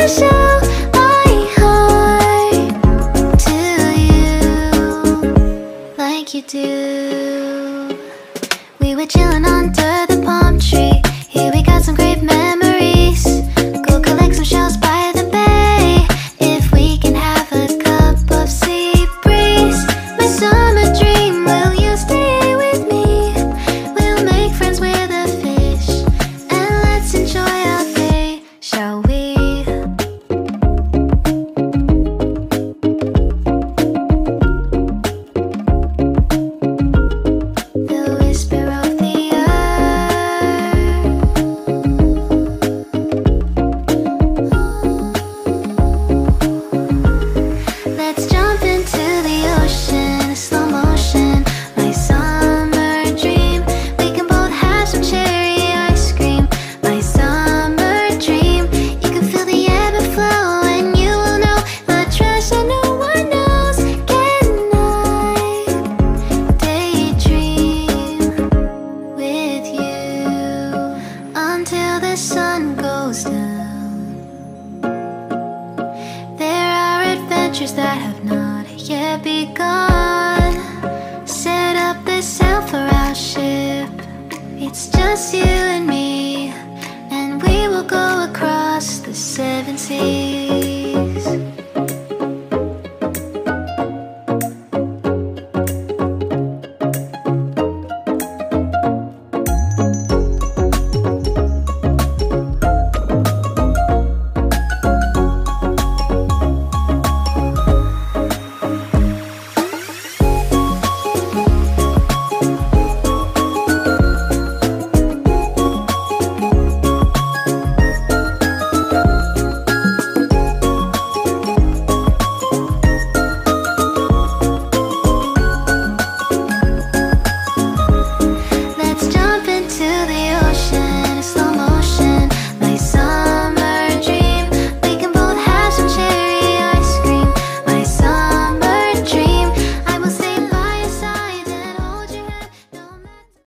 to show my heart to you like you do. We were chilling under the palm tree. Here we got some great memories. Go collect some shells by the bay. If we can have a cup of sea breeze. My summer dream, will you stay with me? We'll make friends with the fish, and let's enjoy our day, shall we? The whisper of the earth. Let's jump into the ocean, slow motion. My summer dream. We can both have some cherry ice cream. My summer dream. You can feel the ebb and flow, and you will know the treasure no one knows. Can I daydream with you until the sun goes down? There are adventures that have